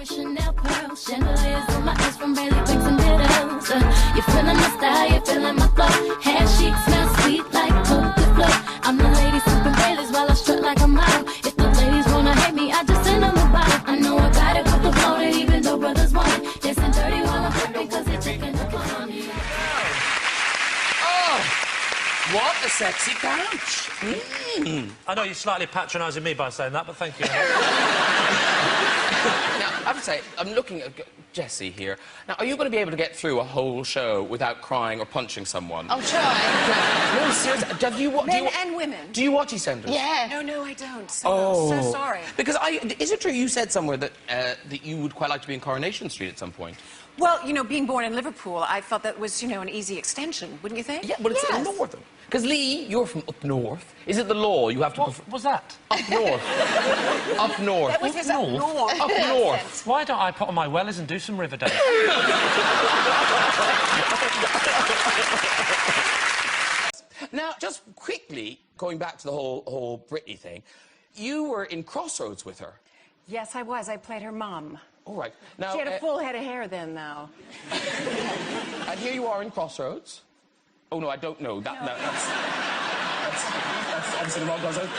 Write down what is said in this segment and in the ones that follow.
Chanel pearls, chandeliers on my eyes from Bailey Pinks and Biddles. You're feeling my style, you're feeling my flow. Hair chic, smell sweet like Cote de Fleur. I'm the lady sipping Baileys while I strut like a model. If the ladies wanna hate me, I just send them the bottle. I know I got it with the flow, that even though brothers want it. Dancing dirty while I'm flipping, cause they're checking the on me. Oh, what a sexy couch. I know you're slightly patronising me by saying that, but thank you. Now, I have to say, I'm looking at Jessie here. Now, are you going to be able to get through a whole show without crying or punching someone? I'll try. No, seriously. Do you Men and women. Do you watch EastEnders? Yeah. No, I don't. So sorry. Because is it true you said somewhere that that you would quite like to be in Coronation Street at some point? Well, you know, being born in Liverpool, I felt that was, you know, an easy extension, wouldn't you think? Yeah, but it's in Northern. Because, Lee, you're from up north. Is it the law you have to... What was that? Up north. Up north. That was his up north. Up north. Why don't I put on my wellies and do some Riverdale? Now, just quickly, going back to the whole Britney thing, you were in Crossroads with her. Yes, I was. I played her mum. All right. Now, She had a full head of hair then, though. And here you are in Crossroads. Oh, no, I don't know. That's obviously the wrong Crossroads.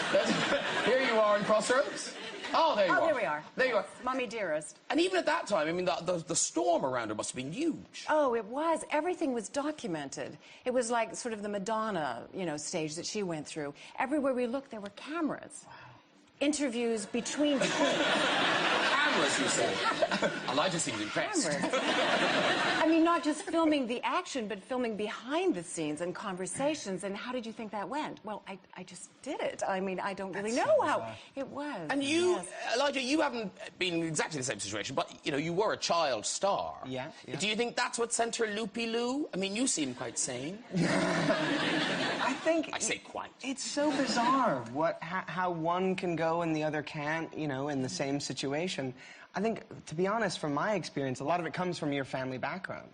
Here you are in Crossroads. Oh, there you are. Oh, there we are. There you are. Mummy dearest. And even at that time, I mean, the storm around her must have been huge. Oh, it was. Everything was documented. It was like sort of the Madonna, you know, stage that she went through. Everywhere we looked, there were cameras. Wow. Interviews between Cameras, you say? Elijah seems impressed. Cameras. I mean, not just filming the action, but filming behind the scenes and conversations. And how did you think that went? Well, I just did it. I mean, I don't really know how it was. And you, yes. Elijah, you haven't been in exactly the same situation, but, you know, you were a child star. Yeah. Do you think that's what sent her loopy-loo? I mean, you seem quite sane. I think... I say quite. It's so bizarre how one can go and the other can't, you know, in the same situation. I think, to be honest, from my experience, a lot of it comes from your family background.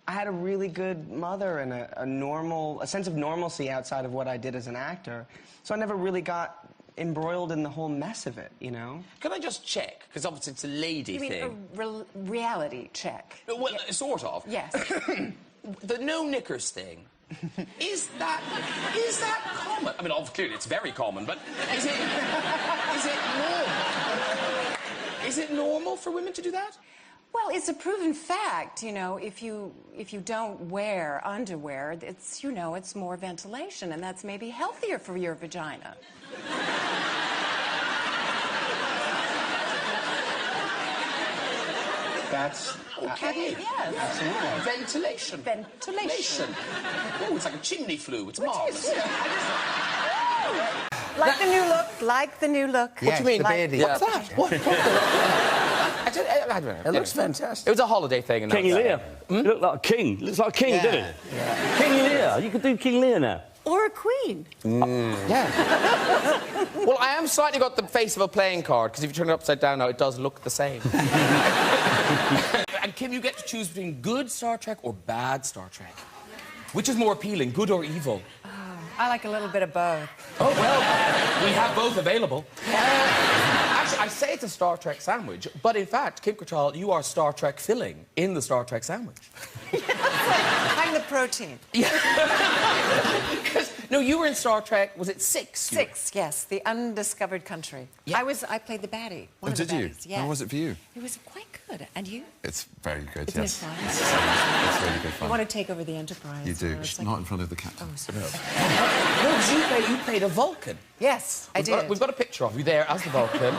I had a really good mother and a sense of normalcy outside of what I did as an actor, so I never really got embroiled in the whole mess of it, you know? Can I just check? Because obviously it's a lady You mean thing. a reality check? Well, sort of. Yes. The no knickers thing. Is that common? I mean, clearly it's very common, but is it normal? Is it normal for women to do that? Well, it's a proven fact, you know, if you don't wear underwear, it's, you know, it's more ventilation, and that's maybe healthier for your vagina. That's... Okay. Yes. Absolutely. Ventilation. Ventilation. Oh, it's like a chimney flue. It's marvellous. Like the new look, like the new look. Yes, What do you mean? the beardy. What's that? What? I don't know. It looks fantastic. It was a holiday thing. And King Lear. You look like a king. Looks like a king, doesn't it? Yeah. King Lear. You could do King Lear now. Or a queen. Yeah. Well, I am slightly got the face of a playing card, because if you turn it upside down now, it does look the same. And Kim, you get to choose between good Star Trek or bad Star Trek. Which is more appealing, good or evil? I like a little bit of both. Oh, well, we have both available. Actually, I say it's a Star Trek sandwich, but in fact, Kim Cattrall, you are Star Trek filling in the Star Trek sandwich. I'm the protein. Yeah. No, you were in Star Trek, was it 6? 6, yes, the undiscovered country. Yeah. I played the baddie. Oh, did you? Baddies, yes. How was it for you? It was quite good. And you? It's very good, Isn't yes. it fun? It's really good fun. You want to take over the Enterprise. You do. It's Not in front of the captain. Oh, sorry. No, you played a Vulcan. Yes, I did. We've got a picture of you there as the Vulcan.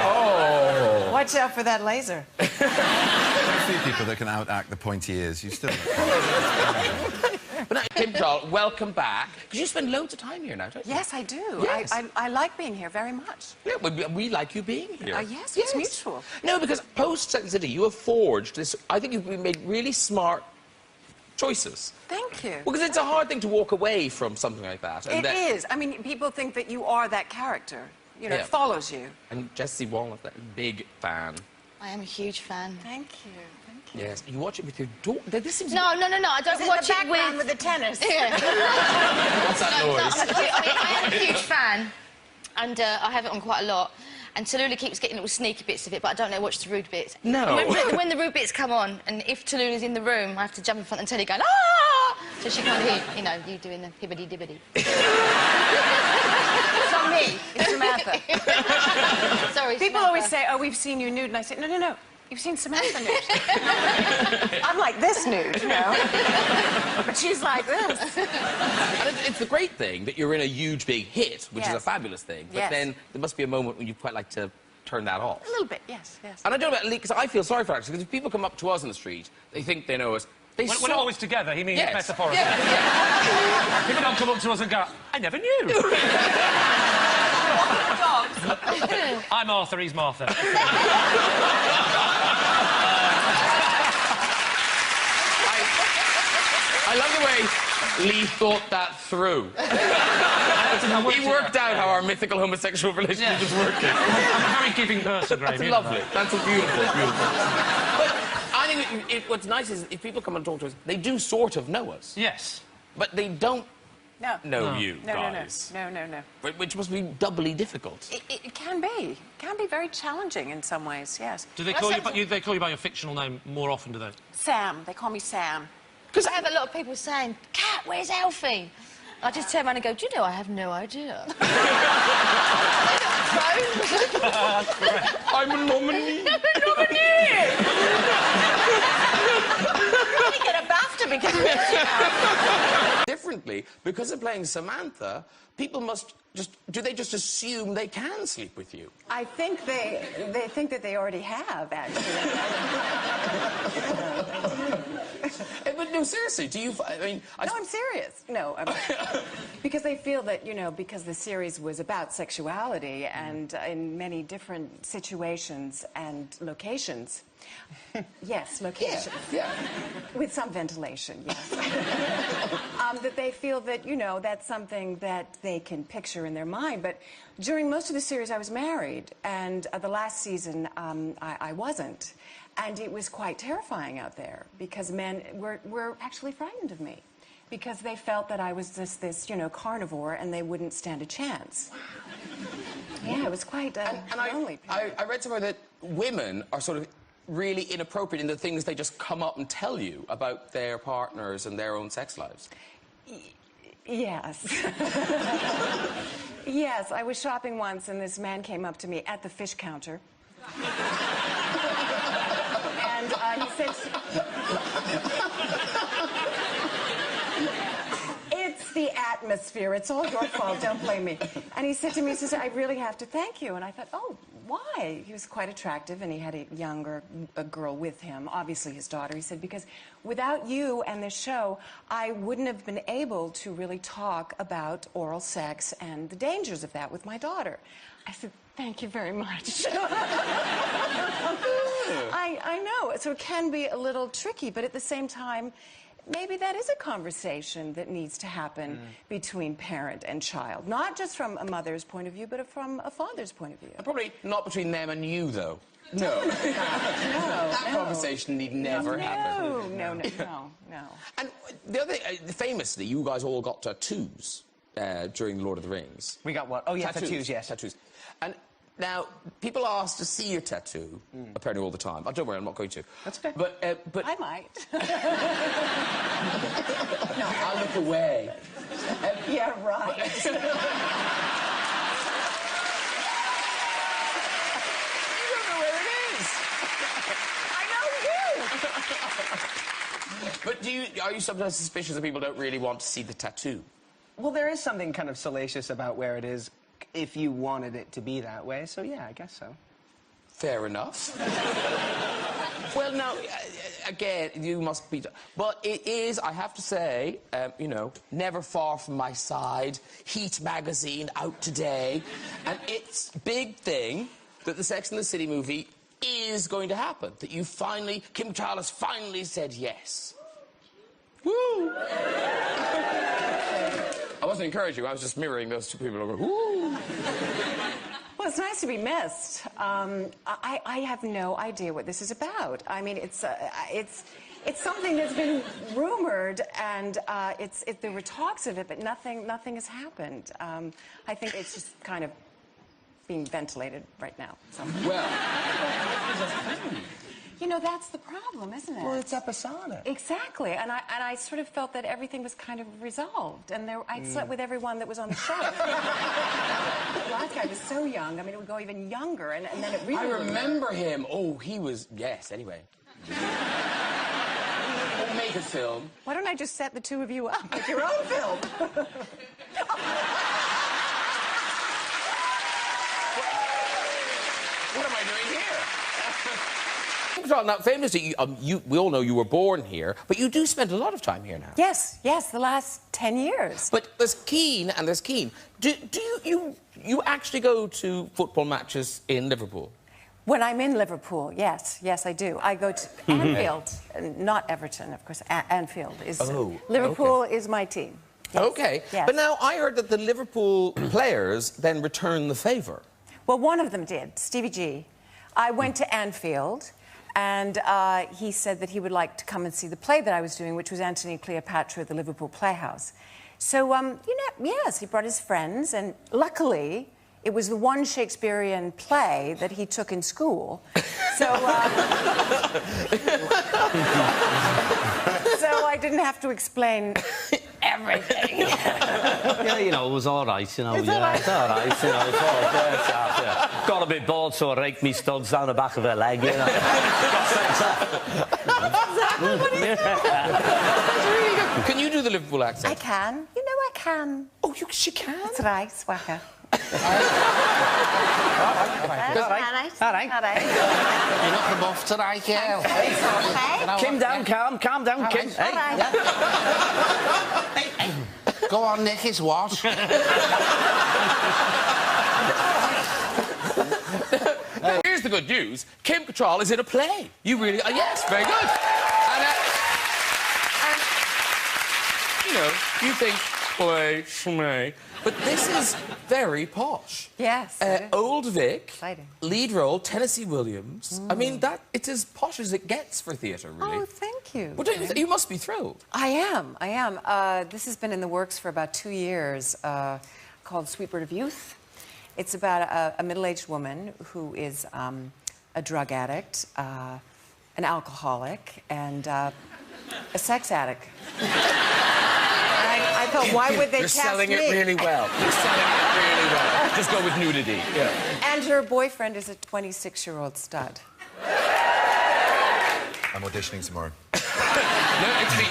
Oh. Watch out for that laser. There are a few people that can outact the pointy ears. You still... But now, Kim Cattrall, welcome back. Because you spend loads of time here now, don't you? Yes, I do. Yes. I like being here very much. Yeah, we like you being here. Yes, it's mutual. No, because post-Second City, you have forged this... I think you've made really smart choices. Thank you. Well, because it's a hard thing to walk away from something like that. It is. I mean, people think that you are that character. You know, Yeah. it follows you. And Jessie Walnut, that big fan. I am a huge fan. Thank you. Thank you. Yes, you watch it with your daughter. This seems... No, I don't watch it with the tennis. Yeah. What's that noise? I am a huge fan, and I have it on quite a lot. and Tallulah keeps getting little sneaky bits of it, but I don't know what's the rude bits. No. When the rude bits come on, and if Tallulah's in the room, I have to jump in front and tell you, going, ah! So she can't hear, you know, you doing the hibbity-dibbity. It's not me. It's Samantha. Sorry, People Samantha. always say, oh, we've seen you nude. And I say, no, no, no. You've seen Samantha nude. I'm like this nude, you know. But she's like this. And it's the great thing that you're in a huge, big hit, which is a Yes. fabulous thing. But Yes. then there must be a moment when you quite like to turn that off. A little bit, yes, yes. And I don't know about because I feel sorry for actors, because if people come up to us in the street, they think they know us. They We're not always together, he means Yes. metaphorically. Yeah. People don't come up to us and go, I never knew. I'm Arthur, he's Martha. I love the way Lee thought that through. He worked out how our mythical homosexual relationship was working. I'm a very giving person, Graham. That's you know lovely. that. That's a beautiful, beautiful. But I think what's nice is if people come and talk to us, they do sort of know us. Yes. But they don't know you No, guys. no, no, no, no. Which must be doubly difficult. It can be. It can be very challenging in some ways, yes. Do they call you, they call you by your fictional name more often, do they? Sam. They call me Sam. Because I have a lot of people saying, Cat, where's Alfie? I just turn around and go, do you know, I have no idea. I'm a nominee. I'm going to get a BAFTA because of this, you know. Differently, because of playing Samantha, people must just... Do they just assume they can sleep with you? I think they think that they already have, actually. But no, seriously, do you... I mean... No, I'm serious. No, because they feel that, you know, because the series was about sexuality and in many different situations and locations. Yes, locations. Yeah. With some ventilation, yes. That they feel that, you know, that's something that they can picture in their mind. But during most of the series, I was married, and the last season, I wasn't. And it was quite terrifying out there because men were actually frightened of me because they felt that I was just this, you know, carnivore and they wouldn't stand a chance. Yeah, it was quite lonely. I read somewhere that women are sort of really inappropriate in the things they just come up and tell you about their partners and their own sex lives. Yes. Yes, I was shopping once and this man came up to me at the fish counter. And he said... It's the atmosphere. It's all your fault. Don't blame me. And he said to me, he says, I really have to thank you. And I thought, oh, why? He was quite attractive, and he had a girl with him, obviously his daughter. He said, because without you and this show, I wouldn't have been able to really talk about oral sex and the dangers of that with my daughter. I said, thank you very much. I know. So it can be a little tricky, but at the same time, maybe that is a conversation that needs to happen between parent and child. Not just from a mother's point of view, but from a father's point of view. And probably not between them and you, though. No. That conversation need never happen. No. And the other thing, famously, you guys all got tattoos during Lord of the Rings. We got what? Oh, yeah, tattoos, yes. Tattoos. And now, people ask to see your tattoo, apparently all the time. Oh, don't worry, I'm not going to. That's okay. But I might. No, I'll look away. Yeah, right. You don't know where it is. I know you. But are you sometimes suspicious that people don't really want to see the tattoo? Well, there is something kind of salacious about where it is if you wanted it to be that way, so yeah, I guess so. Fair enough. Well, no, again, you must be... But it is, I have to say, you know, never far from my side, Heat magazine out today, and it's big thing that the Sex and the City movie is going to happen, that you finally... Kim Cattrall has finally said yes. Woo! I wasn't encouraging you, I was just mirroring those two people. Woo! Well, it's nice to be missed. I have no idea what this is about. I mean, it's something that's been rumored, and there were talks of it, but nothing has happened. I think it's just kind of being ventilated right now. So. Well, You know, that's the problem, isn't it? Well, it's episodic. Exactly, and I sort of felt that everything was kind of resolved, and I slept with everyone that was on the show. The last guy was so young. I mean, it would go even younger, and then it really. I remember him. Oh, he was. Yes. Anyway. We'll make a film. Why don't I just set the two of you up with your own film? What am I doing here? Now, famously, we all know you were born here, but you do spend a lot of time here now. Yes, the last 10 years. But there's Keane and there's Keane. Do you actually go to football matches in Liverpool? When I'm in Liverpool, yes, I do. I go to Anfield, not Everton, of course. Anfield is. Liverpool is my team. Yes. Okay, yes. but now I heard that the Liverpool players then returned the favour. Well, one of them did, Stevie G. I went to Anfield, and he said that he would like to come and see the play that I was doing, which was Antony and Cleopatra at the Liverpool Playhouse. So, yes, he brought his friends, and luckily, it was the one Shakespearean play that he took in school. So, so I didn't have to explain everything. Yeah, you know, it was all right, you know. It's all right. It's all right, you know. It's all right. Yeah. Got a bit bored, so I raked me studs down the back of her leg, you know. Can you do the Liverpool accent? I can. You know I can. Oh, she can? That's right, Swacker. All right. You're not from off tonight, girl. Calm down, calm down, Kim. Hey. Hey, go on, Nick, it's what? Here's the good news. Kim Cattrall is in a play. You really... yes, very good. And, you know, you think, play, schmay, but this is very posh. Yes. Old Vic, Exciting. lead role, Tennessee Williams. I mean, it's as posh as it gets for theatre, really. Oh, thank you. Well, you must be thrilled. I am. This has been in the works for about 2 years, called Sweet Bird of Youth. It's about a middle-aged woman who is a drug addict, an alcoholic, and a sex addict. I thought, why would they You're cast selling me? it really well. You're selling it really well. Just go with nudity. Yeah. And her boyfriend is a 26-year-old stud. I'm auditioning tomorrow. No,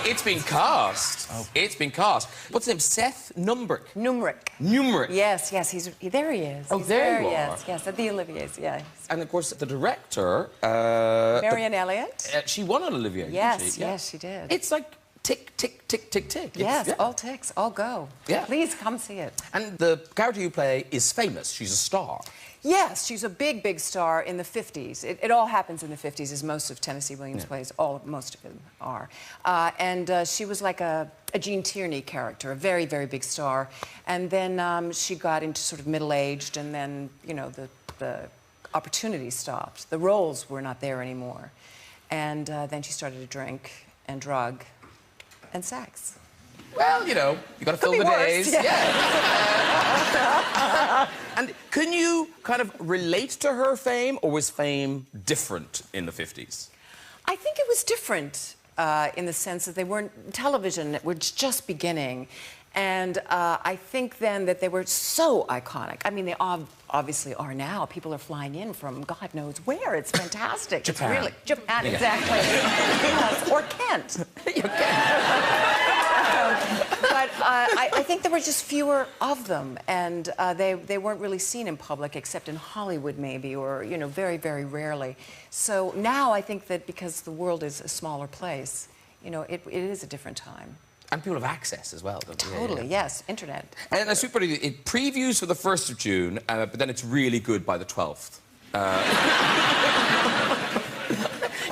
it's been cast. Oh. It's been cast. What's his name? Seth Numbrick. Numeric. Yes, there he is. Oh, there you are. Yes, at the Olivier's, yeah. And, of course, the director... Marion Elliott. She won an Olivier, Yes, didn't she? yes, she did. It's like tick, tick, tick, tick, tick. Yes, all ticks, all go. Yeah. Please come see it. And the character you play is famous. She's a star. Yes, she's a big, big star in the 50s. It all happens in the 50s, as most of Tennessee Williams' plays, most of them are. And she was like a Gene Tierney character, a very, very big star. And then she got into sort of middle-aged, and then, you know, the opportunity stopped. The roles were not there anymore. And then she started to drink and drug and sex. Well, you know, you got to fill the days. Yeah. And can you kind of relate to her fame, or was fame different in the 50s? I think it was different in the sense that they weren't... television was just beginning. And I think then that they were so iconic. I mean, they obviously are now. People are flying in from God knows where. It's fantastic. Japan. It's really... Japan, exactly. Yes, or Kent. But I think there were just fewer of them, and they weren't really seen in public, except in Hollywood, maybe, or, you know, very, very rarely. So now I think that because the world is a smaller place, you know, it is a different time. And people have access as well, don't they? Totally, yes, internet. And it previews for the 1st of June, but then it's really good by the 12th.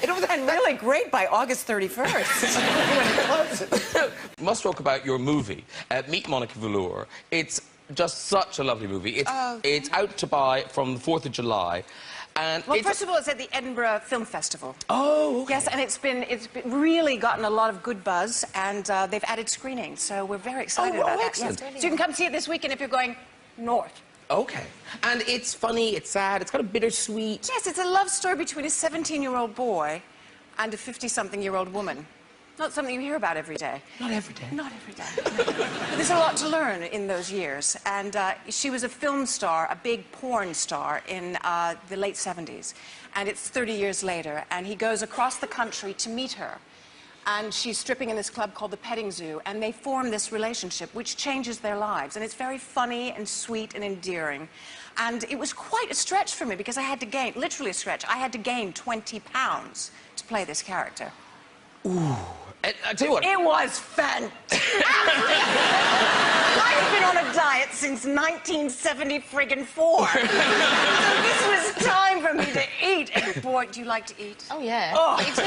It was really great by August 31st. When it closes. Must talk about your movie, Meet Monica Velour. It's just such a lovely movie. It's out to buy from the 4th of July. And well, first of all, it's at the Edinburgh Film Festival. Oh, okay. Yes, and it's really gotten a lot of good buzz, and they've added screenings, so we're very excited about that. Excellent. Yes. So you can come see it this weekend if you're going north. Okay. And it's funny, it's sad, it's kind of bittersweet. Yes, it's a love story between a 17-year-old boy and a 50-something-year-old woman. Not something you hear about every day. Not every day. Not every day. But there's a lot to learn in those years. And she was a film star, a big porn star in the late 70s. And it's 30 years later, and he goes across the country to meet her. And she's stripping in this club called the Petting Zoo, and they form this relationship which changes their lives. And it's very funny and sweet and endearing. And it was quite a stretch for me because I had to gain, literally a stretch, I had to gain 20 pounds to play this character. Ooh. I tell you what. It was fantastic. I've been on a diet since 1974. So this was time for me to eat. And boy, do you like to eat? Oh, yeah. Oh. Me too.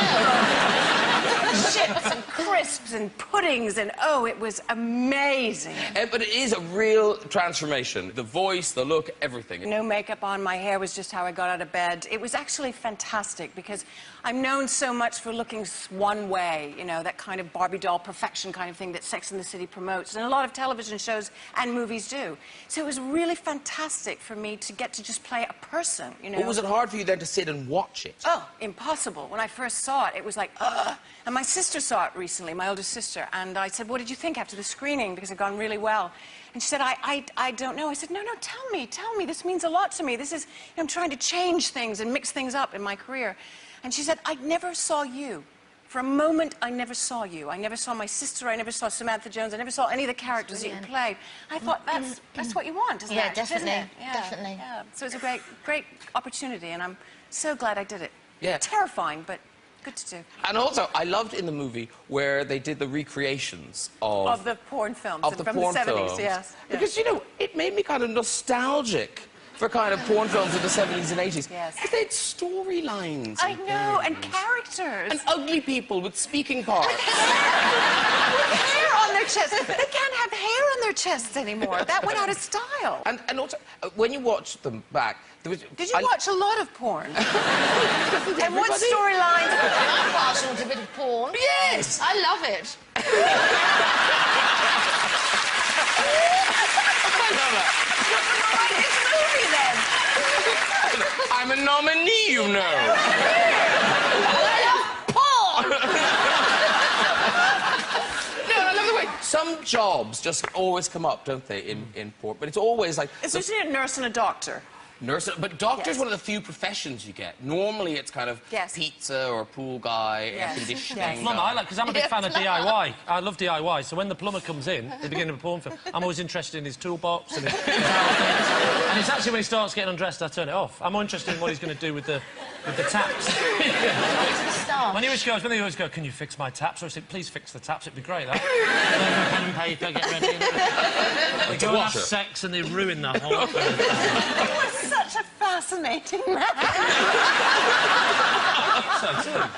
Chips and crisps and puddings and oh, it was amazing. But it is a real transformation. The voice, the look, everything. No makeup on, my hair was just how I got out of bed. It was actually fantastic because I'm known so much for looking one way, you know, that kind of Barbie doll perfection kind of thing that Sex and the City promotes, and a lot of television shows and movies do. So it was really fantastic for me to get to just play a person, you know. But was it hard for you then to sit and watch it? Oh, impossible. When I first saw it, it was like, ugh. And my sister saw it recently, my oldest sister, and I said, what did you think after the screening? Because it had gone really well. And she said, I don't know. I said, no, tell me. This means a lot to me. This is, you know, I'm trying to change things and mix things up in my career. And she said, I never saw you. For a moment, I never saw you. I never saw my sister. I never saw Samantha Jones. I never saw any of the characters that you played. I thought that's what you want, isn't it? Yeah, definitely. Isn't it? Yeah, Definitely. Yeah. So it's a great opportunity, and I'm so glad I did it. Yeah. Terrifying, but good to do. And also, I loved in the movie where they did the recreations of the porn films from the 70s, films. yes. Because, you know, it made me kind of nostalgic for kind of porn films of the 70s and 80s. Yes. Because they had storylines. I know, and characters. And ugly people with speaking parts. With hair on their chests. They can't have hair on their chests anymore. That went out of style. And also, when you watch them back, there was... Did you watch a lot of porn? And what storylines? I'm partial to a bit of porn. Yes! I love it. I love it. I'm a nominee, you know. I love porn. No, I love the way some jobs just always come up, don't they, in porn? But it's always like... Especially a nurse and a doctor. Nurse, but doctor's one of the few professions you get. Normally, it's kind of pizza or pool guy, air conditioning. Plumber, I like, because I'm a big fan of DIY. I love DIY, so when the plumber comes in at the beginning of a porn film, I'm always interested in his toolbox and his and it's actually when he starts getting undressed, I turn it off. I'm more interested in what he's going to do with the taps. When he always goes, can you fix my taps? Or I say, please fix the taps, it'd be great, that. Pen and paper, get ready. They go and have sex and they ruin the whole thing. Such a fascinating man.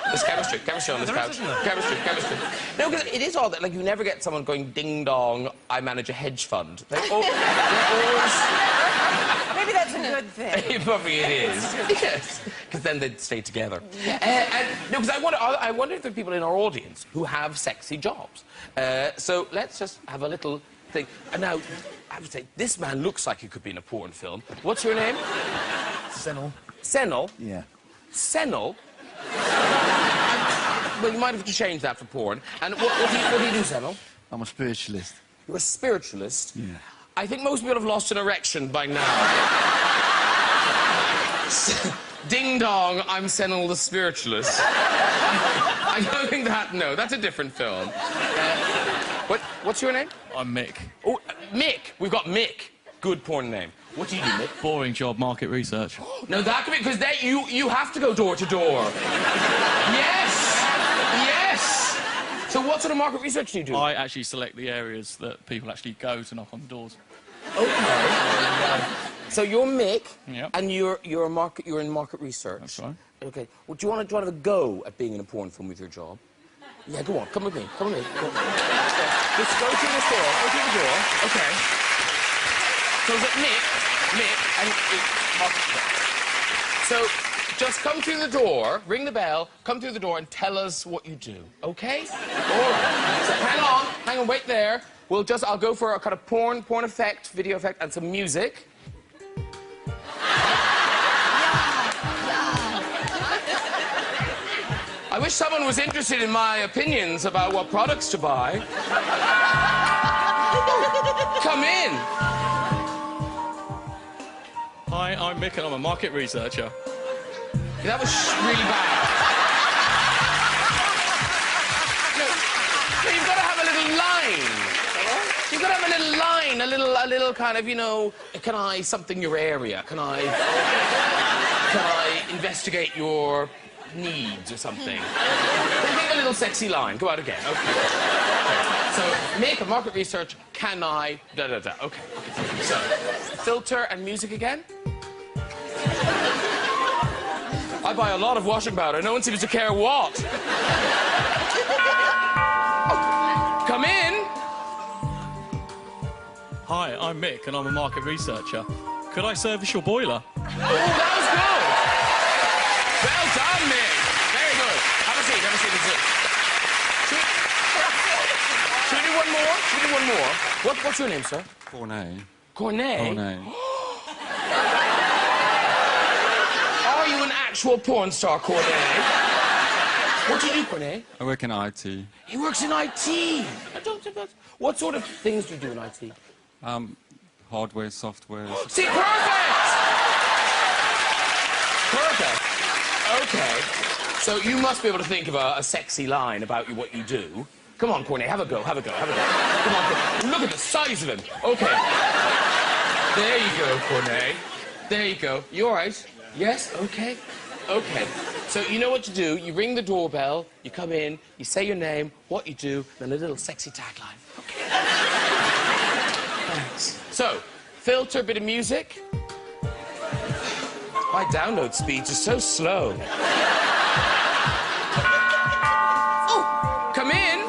There's chemistry on this couch. Chemistry. No, because it is odd that, like, you never get someone going, ding dong, I manage a hedge fund. They're always... Maybe that's a good thing. Probably it is. Yes, because then they'd stay together. No, because I wonder if there are people in our audience who have sexy jobs. So let's just have a little thing. And now, I would say, this man looks like he could be in a porn film. What's your name? Senel. Senel? Yeah. Senel? Well, you might have to change that for porn. And what do you do, Senel? I'm a spiritualist. You're a spiritualist? Yeah. I think most people have lost an erection by now. Ding dong, I'm Senel the spiritualist. I don't think that... No, that's a different film. What's your name? I'm Mick. Oh, Mick. We've got Mick. Good porn name. What do you do, Mick? Boring job, market research. No, that could be... Because you have to go door to door. Yes! Yes! So what sort of market research do you do? I actually select the areas that people actually go to knock on the doors. Okay. So you're Mick, yep. And you're in market research. That's right. Okay. Well, do you want to have a go at being in a porn film with your job? Yeah, go on. Come with me. Come with me. Go on. Just go through this door. Go through the door. Okay. So is it Mick, and so just come through the door, ring the bell, come through the door, and tell us what you do. Okay? All right. So hang on, wait there. I'll go for a kind of porn effect, video effect, and some music. wish someone was interested in my opinions about what products to buy. Come in. Hi, I'm Mick and I'm a market researcher. That was really bad. No, you've got to have a little line. You've got to have a little line, a little kind of, you know, can I something your area? Can I investigate your needs or something? Think a little sexy line. Go out again. Okay. So, make a market research. Can I? Da da da. Okay. So, filter and music again. I buy a lot of washing powder. No one seems to care what. Oh, come in. Hi, I'm Mick and I'm a market researcher. Could I service your boiler? Oh, that was good. Well done, Mick. Very good. Have a seat. Have a seat. Should we do one more? Should we do one more? What's your name, sir? Cornet. Cornet? Cornet. Are you an actual porn star, Cornet? What do you do, Cornet? I work in IT. He works in IT. What sort of things do you do in IT? Hardware, software. See, perfect! Perfect. Okay. So you must be able to think of a sexy line about what you do. Come on, Cornet, have a go, have a go, have a go. Come on, Cornet. Look at the size of him. Okay. There you go, Cornet. There you go. You all right? Yes? Okay. Okay. So you know what to do. You ring the doorbell, you come in, you say your name, what you do, then a little sexy tagline. Okay. Thanks. So, filter, a bit of music. My download speeds are so slow. Oh, come in.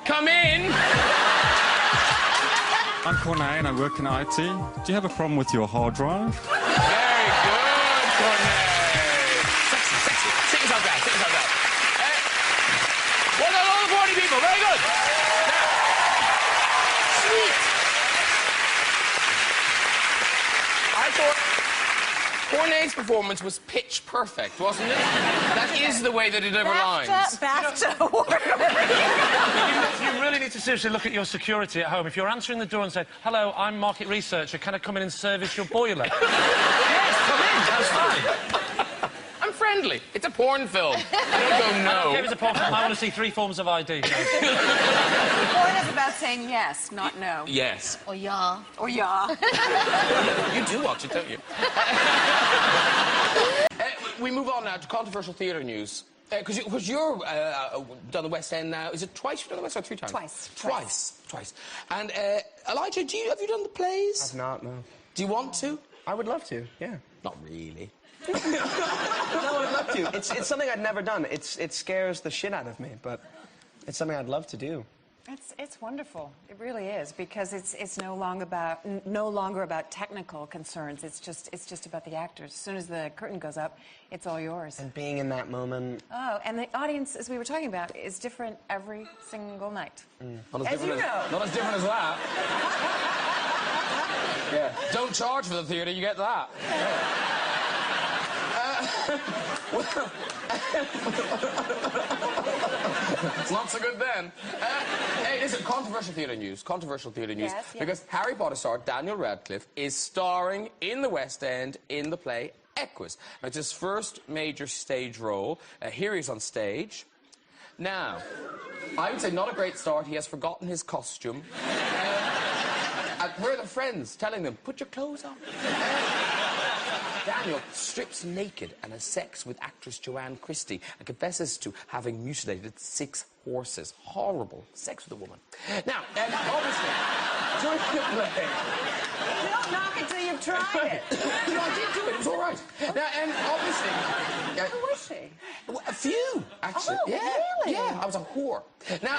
Come in. I'm Cornet and I work in IT. Do you have a problem with your hard drive? Very good, Cornet. Sexy, sexy. Sit yourself down, sit yourself down. Well done, all the 40 people. Very good. Now, sweet. I thought Cornet's performance was pitch perfect, wasn't it? That is the way they deliver lines. BAFTA award. You really need to seriously look at your security at home. If you're answering the door and saying, hello, I'm market researcher, can I come in and service your boiler? Yes, come in, that's fine. I'm friendly. It's a porn film. I don't go no. I don't care if it's a porn film. I want to see 3 forms of ID. Porn is about saying yes, not no. Yes. Or yeah. Or yeah. You do watch it, don't you? We move on now to controversial theatre news. Because you're done the West End now. Is it twice you've done the West End or 3 times? Twice. And Elijah, have you done the plays? I've not, no. Do you want to? I would love to, yeah. Not really. No, I'd love to. It's something I'd never done. It scares the shit out of me, but it's something I'd love to do. It's wonderful. It really is, because it's no longer about technical concerns. It's just about the actors. As soon as the curtain goes up, it's all yours. And being in that moment. Oh, and the audience, as we were talking about, is different every single night. Not as As you know. Not as different as that. Yeah. Don't charge for the theatre, you get that. It's not so good then. Hey, listen, controversial theatre news. Controversial theatre news. Yes, yes. Because Harry Potter star Daniel Radcliffe is starring in the West End in the play Equus. Now, it's his first major stage role. Here he is on stage. Now, I would say not a great start. He has forgotten his costume. And where are the friends telling them, put your clothes on? Daniel strips naked and has sex with actress Joanne Christie and confesses to having mutilated 6 horses. Horrible sex with a woman. Now, obviously, during the play... Don't knock it till you've tried it. No, I did do it. It was all right. Now, obviously... Who was she? A few, actually. Oh, really? Yeah, I was a whore. Now,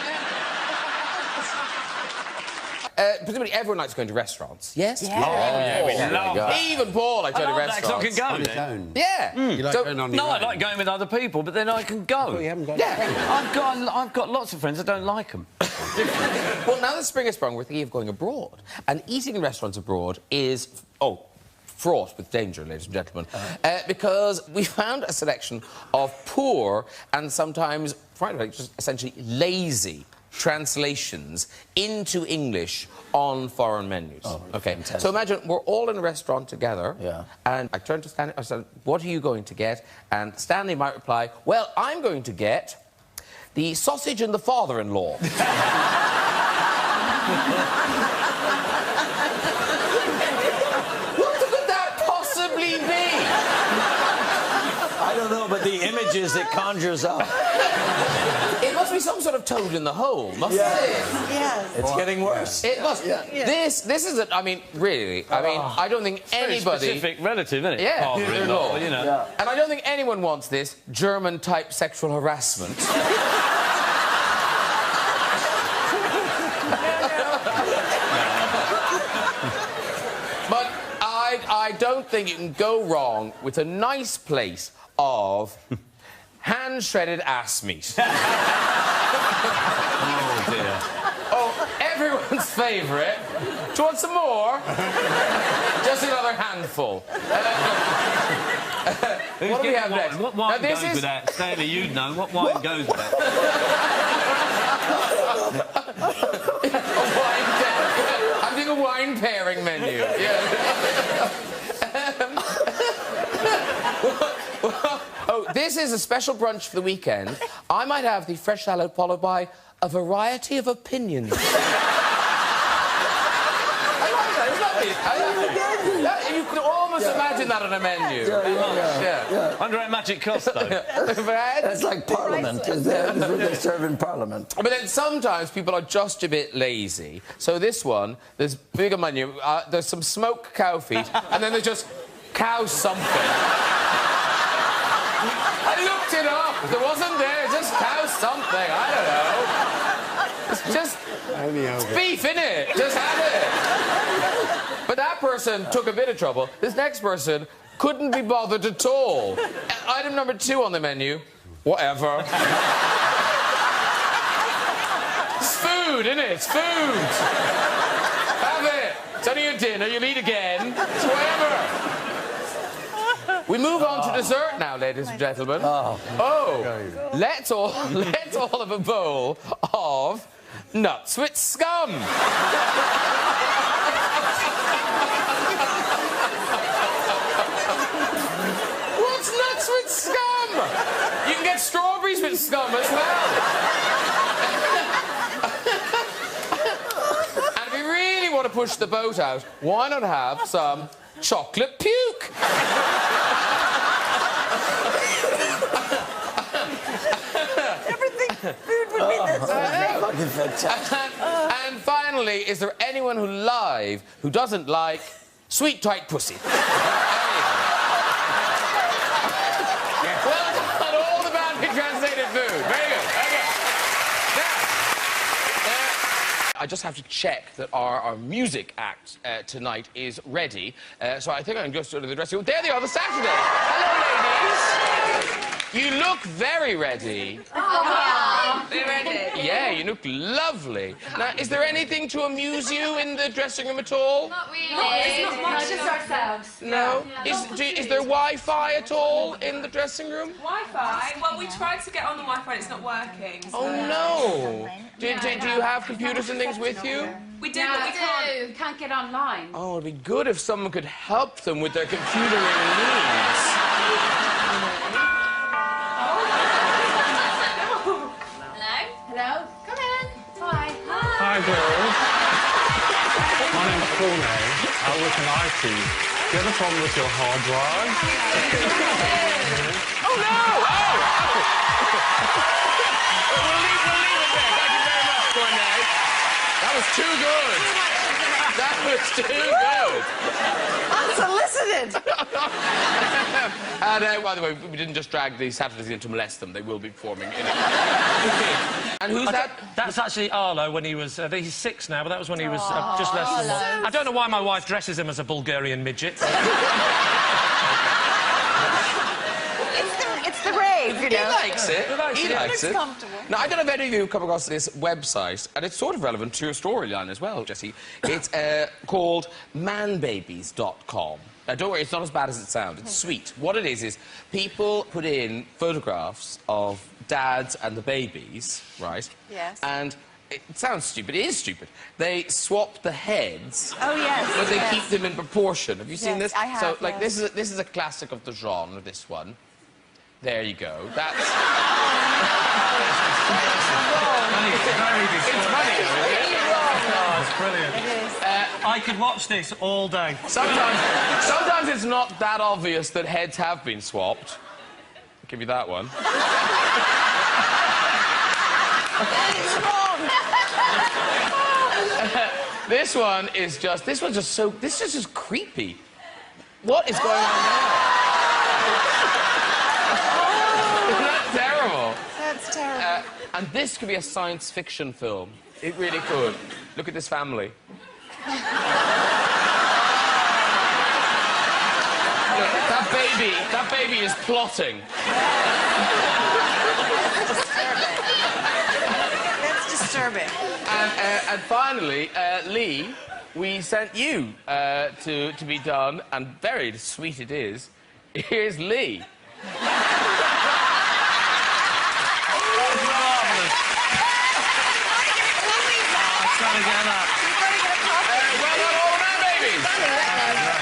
presumably everyone likes going to restaurants. Yes? Yeah. Oh, yeah, we love it. Even Paul likes going to restaurants. I can go then. Yeah. You like going on your own? I like going with other people, but then I can go. Oh, you haven't got I've got lots of friends that don't like them. Well, now that spring has sprung, we're thinking of going abroad. And eating in restaurants abroad is, fraught with danger, ladies and gentlemen, because we found a selection of poor and sometimes, frankly, just essentially lazy translations into English on foreign menus. Oh, okay, fantastic. so imagine we're all in a restaurant together, and I turned to Stanley, I said, what are you going to get? And Stanley might reply, well, I'm going to get the sausage and the father-in-law. What could that possibly be? I don't know, but the images it conjures up. It must be some sort of toad in the hole, must it? Yes. It's getting worse. It must. This is I mean, really. I mean, I don't think anybody. Very specific relative, isn't it? Yeah. Father-in-law, you know. Yeah. And I don't think anyone wants this German-type sexual harassment. But I don't think you can go wrong with a nice plate of hand-shredded ass meat. Oh, dear. Oh, everyone's favourite. Do you want some more? Just another handful. What do we have next? What wine now, goes with that? Stanley, you'd know. What wine goes with that? I'm doing a wine pairing menu. Yeah. Oh, this is a special brunch for the weekend. I might have the fresh salad followed by a variety of opinions. I like that. It's lovely. You could almost imagine that on a menu. Yeah. Under a magic cost, though. That's like Parliament. That's what they serve in Parliament. But then sometimes people are just a bit lazy. So this one, there's bigger menu. There's some smoked cow feet, and then there's just cow something. I looked it up. There wasn't there. Just cow something. I don't know. It's just it's beef, innit? Just have it. But that person took a bit of trouble. This next person couldn't be bothered at all. Item number 2 on the menu. Whatever. It's food, innit? It's food. Have it. It's only your dinner. You'll eat again. It's whatever. We move on to dessert now, ladies and gentlemen. Let's all have a bowl of nuts with scum. What's nuts with scum? You can get strawberries with scum as well. And if you really want to push the boat out, why not have some chocolate puke? Food would be and finally, is there anyone who doesn't like sweet tight pussy? Well done, all the badly translated food. Very good. Okay. Now, I just have to check that our music act tonight is ready. So I think I can just go to the dressing room. There they are, the Saturday. Hello, ladies. You look very ready. We're ready. Yeah, you look lovely. Now, is there anything to amuse you in the dressing room at all? Not really. It's not much, just ourselves. No? Is there Wi-Fi at all in the dressing room? Wi-Fi? Well, we tried to get on the Wi-Fi and it's not working. So. Oh, no. Do you have computers and things with you? We do, but we can't. Can't get online. Oh, it'd be good if someone could help them with their computering needs. Hello? Come in. Hi. Hi, girls. My name's Corne. I work in IT. Do you have a problem with your hard drive? Oh, no! We'll leave it there. Thank you very much, Corne. That was too good. That was too good. Unsolicited. And by the way, we didn't just drag the Saturdays in to molest them. They will be performing in it. And who's that? That's actually Arlo when he was... he's 6 now, but that was when he was just less than 1. I don't know why my wife dresses him as a Bulgarian midget. It's the rave, you know. He likes it. He likes it. It's comfortable. Now, I don't know if any of you have come across this website, and it's sort of relevant to your storyline as well, Jessie. It's called manbabies.com. Now, don't worry, it's not as bad as it sounds. It's sweet. What it is people put in photographs of dads and the babies, right? Yes. And it sounds stupid. It is stupid. They swap the heads. Oh, yes. But they yes. keep them in proportion. Have you seen Yes, this? I have, So, like, yes. this is a classic of the genre, this one. There you go. That's... It's funny. It's brilliant. It is. I could watch this all day. Sometimes it's not that obvious that heads have been swapped. I'll give you that one. This one's just creepy. What is going on there? Isn't that terrible? That's terrible. And this could be a science fiction film. It really could. Look at this family. Look, that baby is plotting. That's disturbing. And finally, Lee, we sent you to be done, and very sweet it is. Here's Lee.